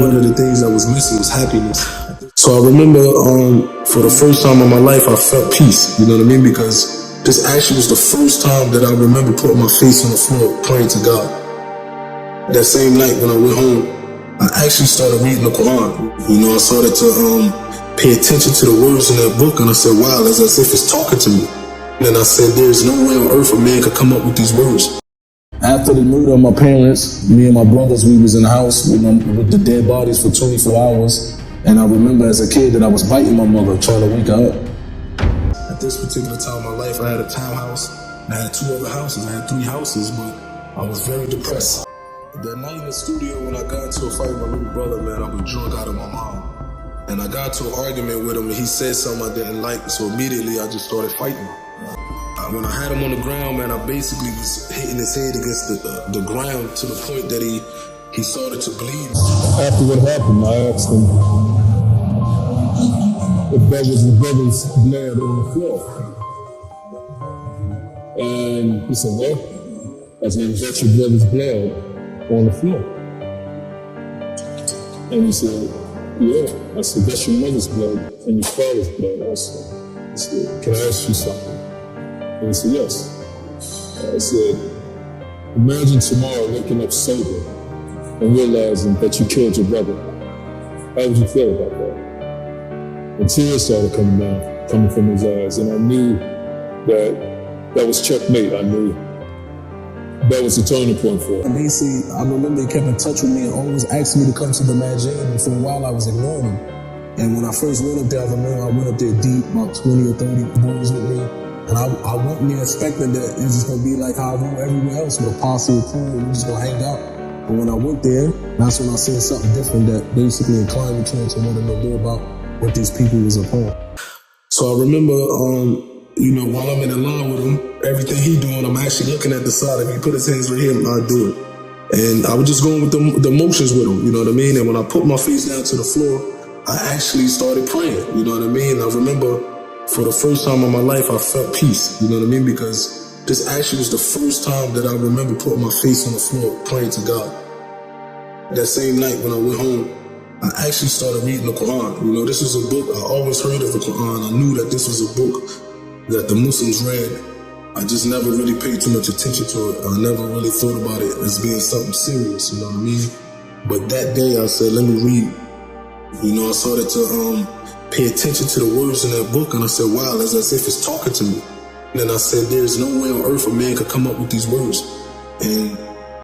one of the things that was missing was happiness. So I remember for the first time in my life, I felt peace, you know what I mean? Because this actually was the first time that I remember putting my face on the floor praying to God. That same night when I went home, I actually started reading the Quran. You know, I started to pay attention to the words in that book, and I said, wow, it's as if it's talking to me. And then I said, there's no way on earth a man could come up with these words. After the murder of my parents, me and my brothers, we was in the house with the dead bodies for 24 hours. And I remember as a kid that I was biting my mother, trying to wake her up. At this particular time in my life, I had a townhouse, and I had 2 other houses. I had 3 houses, but I was very depressed. That night in the studio, when I got into a fight with my little brother, man, I was drunk out of my mind. And I got into an argument with him, and he said something I didn't like, so immediately I just started fighting. When I had him on the ground, man, I basically was hitting his head against the ground to the point that he started to bleed. After what happened, I asked him if that was the brother's blood on the floor. And he said, well, I said, that's your brother's blood on the floor. And he said, yeah. I said, that's your mother's blood and your father's blood also. I said, can I ask you something? And he said, yes. I said, imagine tomorrow waking up sober and realizing that you killed your brother. How would you feel about that? And tears started coming from his eyes, and I knew that was checkmate. I knew that was the turning point for him. Basically, I remember he kept in touch with me and always asked me to come to the Magic, and for a while I was ignoring him. And when I first went up there, I remember I went up there deep, about 20 or 30 boys with me. And I went there expecting that it was just gonna be like how I went everywhere else with a posse of crew, and we just gonna hang out. But when I went there, that's when I seen something different that basically inclined me to want to know more about what these people was upon. So I remember, you know, while I'm in the line with him, everything he doing, I'm actually looking at the side. If he put his hands right here, I do it. And I was just going with the motions with him, you know what I mean? And when I put my face down to the floor, I actually started praying, you know what I mean? I remember for the first time in my life, I felt peace, you know what I mean? Because this actually was the first time that I remember putting my face on the floor praying to God. That same night when I went home, I actually started reading the Quran. You know, this was a book, I always heard of the Quran. I knew that this was a book that the Muslims read. I just never really paid too much attention to it. I never really thought about it as being something serious, you know what I mean? But that day I said, let me read. You know, I started to pay attention to the words in that book, and I said, wow, it's as if it's talking to me. And then I said, there's no way on earth a man could come up with these words. And